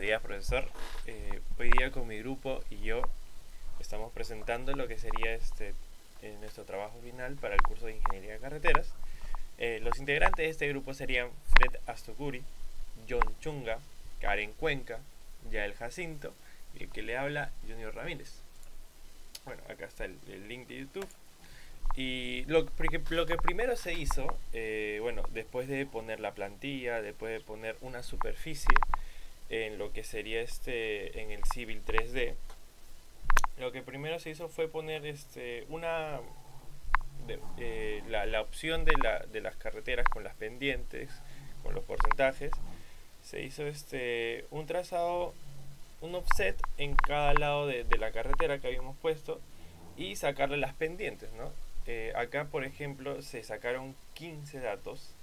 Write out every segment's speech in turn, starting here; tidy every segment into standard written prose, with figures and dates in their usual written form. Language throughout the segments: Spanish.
días, profesor. Hoy día con mi grupo y yo estamos presentando lo que sería nuestro trabajo final para el curso de Ingeniería de Carreteras. Los integrantes de este grupo serían Fred Astocuri, John Chunga, Karen Cuenca, Yael Jacinto y el que le habla, Junior Ramírez. Bueno, acá está el link de YouTube. Y lo que primero se hizo, bueno, después de poner la plantilla, después de poner una superficie en lo que sería en el Civil 3D, lo que primero se hizo fue poner la opción de las carreteras con las pendientes, con los porcentajes. Se hizo un trazado, un offset en cada lado de la carretera que habíamos puesto y sacarle las pendientes, ¿no? Acá, por ejemplo, se sacaron 15 datos.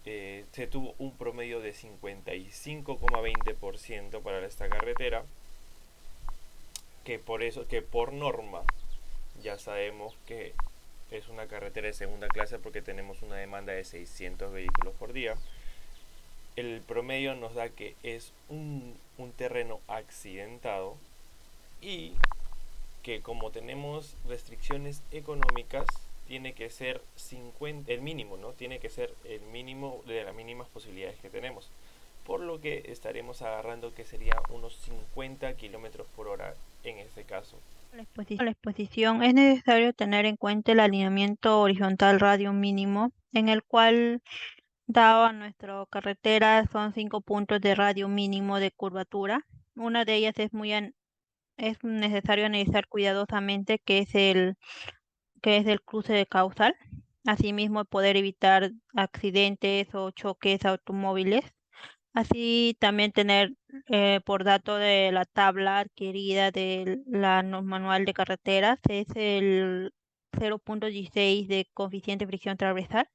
Se tuvo un promedio de 55,20% para esta carretera, que por norma ya sabemos que es una carretera de segunda clase porque tenemos una demanda de 600 vehículos por día. El promedio nos da que es un terreno accidentado y que como tenemos restricciones económicas tiene que ser 50, el mínimo, ¿no? Tiene que ser el mínimo de las mínimas posibilidades que tenemos. Por lo que estaremos agarrando que sería unos 50 kilómetros por hora en este caso. La exposición es necesario tener en cuenta el alineamiento horizontal radio mínimo, en el cual, dado a nuestra carretera, son 5 puntos de radio mínimo de curvatura. Una de ellas es necesario analizar cuidadosamente, que es el cruce de causal. Asimismo, poder evitar accidentes o choques automóviles. Así también tener por dato de la tabla adquirida del manual de carreteras, es el 0,16 de coeficiente de fricción transversal.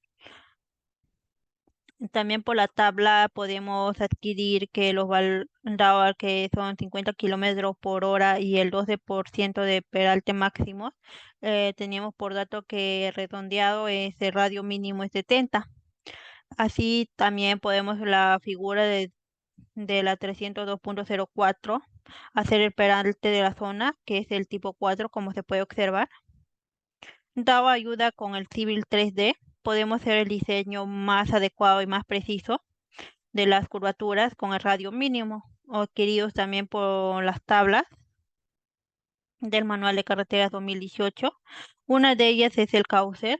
También por la tabla podemos adquirir que dado que son 50 kilómetros por hora y el 12% de peralte máximo, teníamos por dato que redondeado el radio mínimo es 70. Así también podemos la figura de la 302,04 hacer el peralte de la zona, que es el tipo 4, como se puede observar. Dado ayuda con el Civil 3D, podemos hacer el diseño más adecuado y más preciso de las curvaturas con el radio mínimo, adquiridos también por las tablas del Manual de Carreteras 2018. Una de ellas es el Causer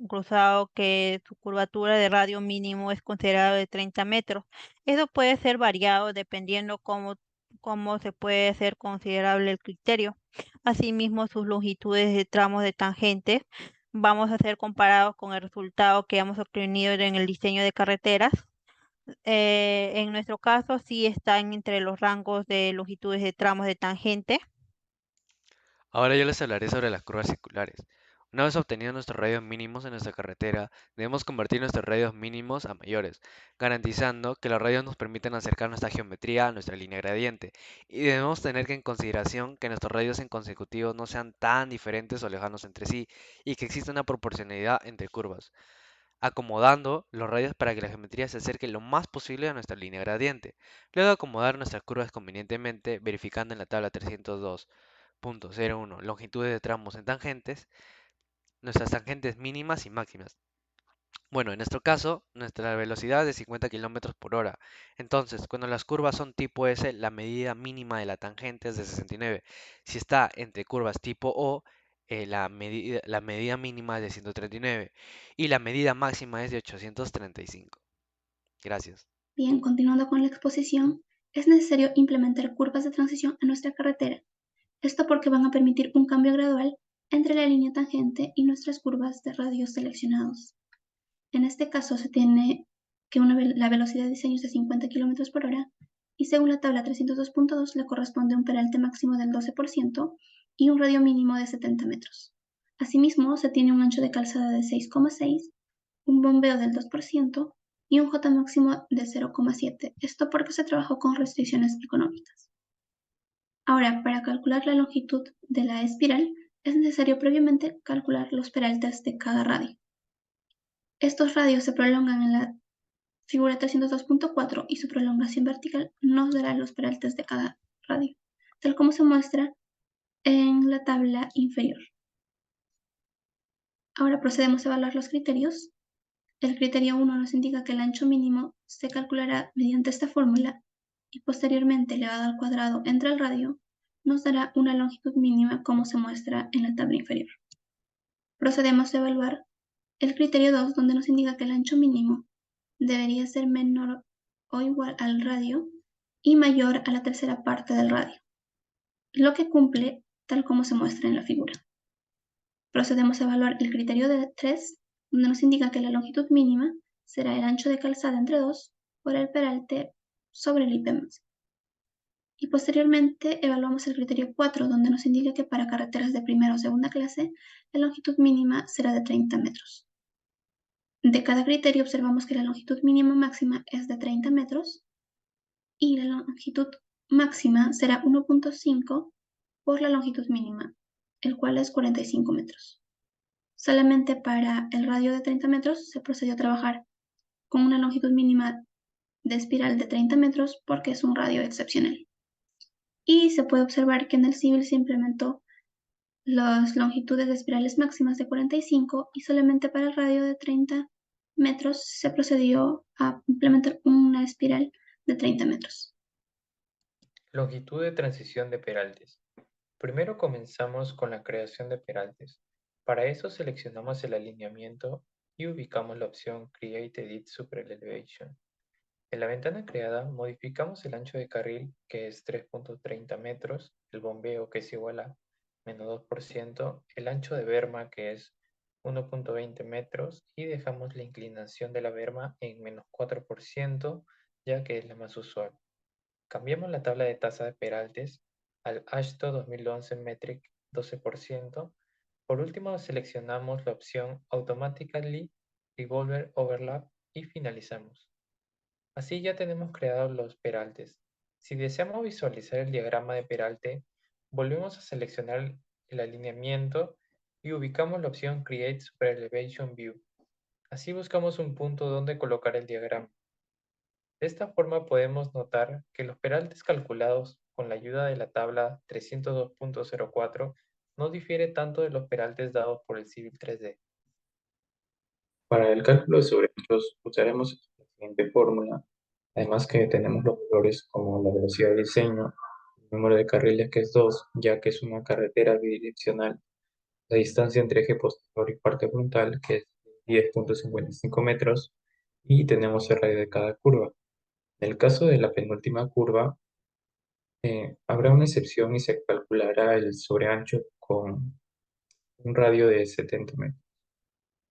cruzado, que su curvatura de radio mínimo es considerado de 30 metros. Eso puede ser variado dependiendo cómo se puede hacer considerable el criterio. Asimismo, sus longitudes de tramos de tangentes vamos a ser comparados con el resultado que hemos obtenido en el diseño de carreteras. En nuestro caso, sí están entre los rangos de longitudes de tramos de tangente. Ahora yo les hablaré sobre las curvas circulares. Una vez obtenidos nuestros radios mínimos en nuestra carretera, debemos convertir nuestros radios mínimos a mayores, garantizando que los radios nos permitan acercar nuestra geometría a nuestra línea gradiente, y debemos tener en consideración que nuestros radios en consecutivo no sean tan diferentes o lejanos entre sí, y que exista una proporcionalidad entre curvas, acomodando los radios para que la geometría se acerque lo más posible a nuestra línea gradiente. Luego acomodar nuestras curvas convenientemente, verificando en la tabla 302,01 longitudes de tramos en tangentes, nuestras tangentes mínimas y máximas. Bueno, en nuestro caso, nuestra velocidad es de 50 kilómetros por hora. Entonces, cuando las curvas son tipo S, la medida mínima de la tangente es de 69. Si está entre curvas tipo O, la medida mínima es de 139 y la medida máxima es de 835. Gracias. Bien, continuando con la exposición, es necesario implementar curvas de transición a nuestra carretera. Esto porque van a permitir un cambio gradual entre la línea tangente y nuestras curvas de radios seleccionados. En este caso se tiene que la velocidad de diseño es de 50 km por hora y según la tabla 302.2 le corresponde un peralte máximo del 12% y un radio mínimo de 70 metros. Asimismo, se tiene un ancho de calzada de 6,6, un bombeo del 2% y un J máximo de 0,7. Esto porque se trabajó con restricciones económicas. Ahora, para calcular la longitud de la espiral, es necesario previamente calcular los peraltes de cada radio. Estos radios se prolongan Figura 302.4 y su prolongación vertical nos dará los peraltes de cada radio, tal como se muestra en la tabla inferior. Ahora procedemos a evaluar los criterios. El criterio 1 nos indica que el ancho mínimo se calculará mediante esta fórmula y posteriormente elevado al cuadrado entre el radio nos dará una longitud mínima como se muestra en la tabla inferior. Procedemos a evaluar el criterio 2, donde nos indica que el ancho mínimo debería ser menor o igual al radio y mayor a la tercera parte del radio, lo que cumple tal como se muestra en la figura. Procedemos a evaluar el criterio 3, donde nos indica que la longitud mínima será el ancho de calzada entre 2 por el peralte sobre el IP máximo. Y posteriormente evaluamos el criterio 4, donde nos indica que para carreteras de primera o segunda clase, la longitud mínima será de 30 metros. De cada criterio observamos que la longitud mínima máxima es de 30 metros y la longitud máxima será 1.5 por la longitud mínima, el cual es 45 metros. Solamente para el radio de 30 metros se procedió a trabajar con una longitud mínima de espiral de 30 metros porque es un radio excepcional. Y se puede observar que en el civil se implementó las longitudes de espirales máximas de 45 y solamente para el radio de 30 metros se procedió a implementar una espiral de 30 metros. Longitud de transición de peraltes. Primero comenzamos con la creación de peraltes. Para eso seleccionamos el alineamiento y ubicamos la opción Create Edit Super Elevation. En la ventana creada modificamos el ancho de carril, que es 3.30 metros, el bombeo, que es igual a menos 2%, el ancho de berma, que es 1.20 metros, y dejamos la inclinación de la berma en menos 4%, ya que es la más usual. Cambiamos la tabla de tasa de peraltes al AASHTO 2011 Metric 12%. Por último, seleccionamos la opción Automatically Revolver Overlap y finalizamos. Así ya tenemos creados los peraltes. Si deseamos visualizar el diagrama de peralte, volvemos a seleccionar el alineamiento y ubicamos la opción Create Super Elevation View. Así buscamos un punto donde colocar el diagrama. De esta forma podemos notar que los peraltes calculados con la ayuda de la tabla 302.04 no difiere tanto de los peraltes dados por el Civil 3D. Para el cálculo de sobreanchos usaremos la siguiente fórmula, además que tenemos los valores como la velocidad de diseño, el número de carriles que es 2, ya que es una carretera bidireccional, la distancia entre eje posterior y parte frontal, que es 10.55 metros, y tenemos el radio de cada curva. En el caso de la penúltima curva, habrá una excepción y se calculará el sobreancho con un radio de 70 metros.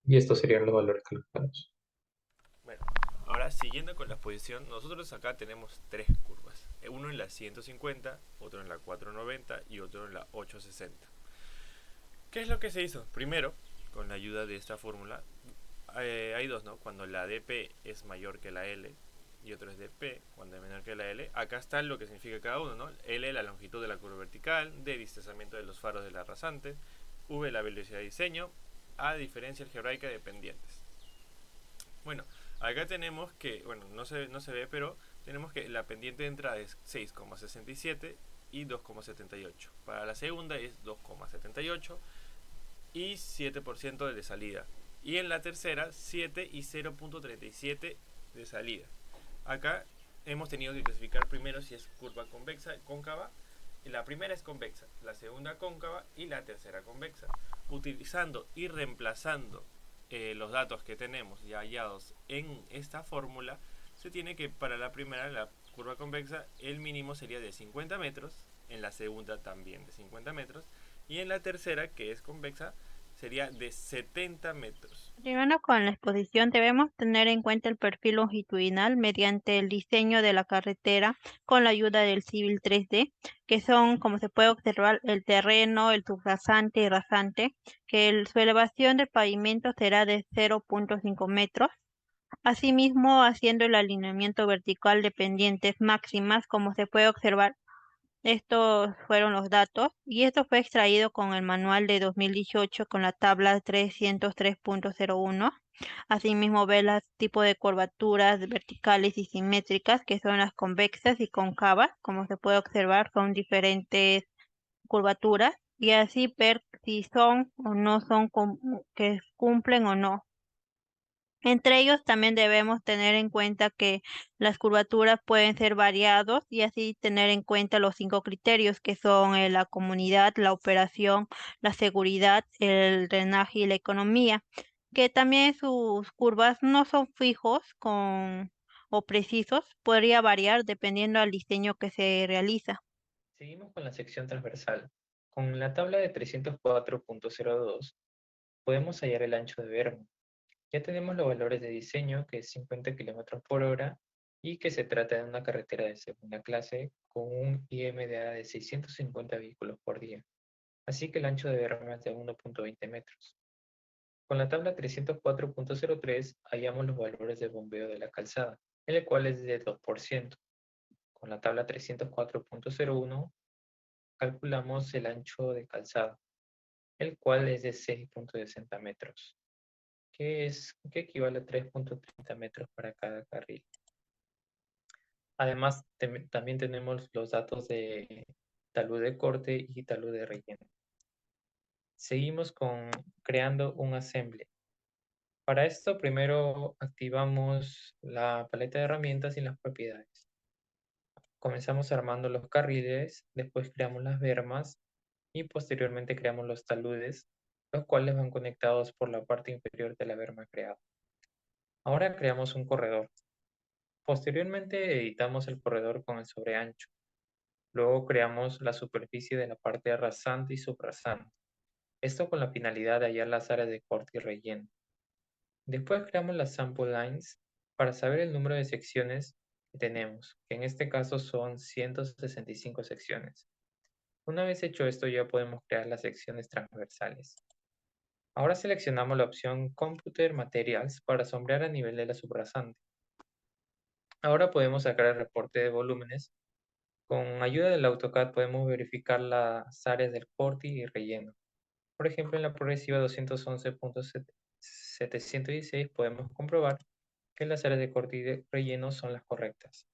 Y estos serían los valores calculados. Bueno, ahora siguiendo con la exposición, nosotros acá tenemos tres curvas. Uno en la 150, otro en la 490 y otro en la 860. ¿Qué es lo que se hizo? Primero, con la ayuda de esta fórmula, hay dos, ¿no? Cuando la DP es mayor que la L y otro es DP cuando es menor que la L. Acá está lo que significa cada uno, ¿no? L, la longitud de la curva vertical, D, distanciamiento de los faros de la rasante, V, la velocidad de diseño, A, diferencia algebraica de pendientes. Bueno, acá tenemos que, bueno, no se ve, pero tenemos que la pendiente de entrada es 6,67 y 2,78. Para la segunda es 2,78 y 7% de salida. Y en la tercera, 7 y 0.37 de salida. Acá hemos tenido que clasificar primero si es curva convexa, cóncava. La primera es convexa, la segunda cóncava y la tercera convexa. Utilizando y reemplazando los datos que tenemos ya hallados en esta fórmula, se tiene que para la primera, la curva convexa, el mínimo sería de 50 metros, en la segunda también de 50 metros, y en la tercera, que es convexa, sería de 70 metros. Primero con la exposición debemos tener en cuenta el perfil longitudinal mediante el diseño de la carretera con la ayuda del Civil 3D, que son, como se puede observar, el terreno, el subrasante y rasante, que su elevación del pavimento será de 0.5 metros. Asimismo, haciendo el alineamiento vertical de pendientes máximas, como se puede observar, estos fueron los datos y esto fue extraído con el manual de 2018 con la tabla 303.01 Asimismo, ver los tipos de curvaturas verticales y simétricas, que son las convexas y cóncavas. Como se puede observar, son diferentes curvaturas y así ver si son o no son que cumplen o no. Entre ellos también debemos tener en cuenta que las curvaturas pueden ser variados y así tener en cuenta los 5 criterios que son la comunidad, la operación, la seguridad, el drenaje y la economía, que también sus curvas no son fijos o precisos, podría variar dependiendo del diseño que se realiza. Seguimos con la sección transversal. Con la tabla de 304.02 podemos hallar el ancho de berma. Ya tenemos los valores de diseño, que es 50 km/h, y que se trata de una carretera de segunda clase con un IMDA de 650 vehículos por día. Así que el ancho de berma es de 1.20 metros. Con la tabla 304.03 hallamos los valores de bombeo de la calzada, el cual es de 2%. Con la tabla 304.01 calculamos el ancho de calzada, el cual es de 6.60 metros, que equivale a 3.30 metros para cada carril. Además, también tenemos los datos de talud de corte y talud de relleno. Seguimos creando un assembly. Para esto, primero activamos la paleta de herramientas y las propiedades. Comenzamos armando los carriles, después creamos las bermas y posteriormente creamos los taludes, los cuales van conectados por la parte inferior de la berma creada. Ahora creamos un corredor. Posteriormente editamos el corredor con el sobreancho. Luego creamos la superficie de la parte rasante y subrasante. Esto con la finalidad de hallar las áreas de corte y relleno. Después creamos las sample lines para saber el número de secciones que tenemos, que en este caso son 165 secciones. Una vez hecho esto, ya podemos crear las secciones transversales. Ahora seleccionamos la opción Computer Materials para sombrear a nivel de la subrasante. Ahora podemos sacar el reporte de volúmenes. Con ayuda del AutoCAD podemos verificar las áreas del corte y relleno. Por ejemplo, en la progresiva 211.716 podemos comprobar que las áreas de corte y de relleno son las correctas.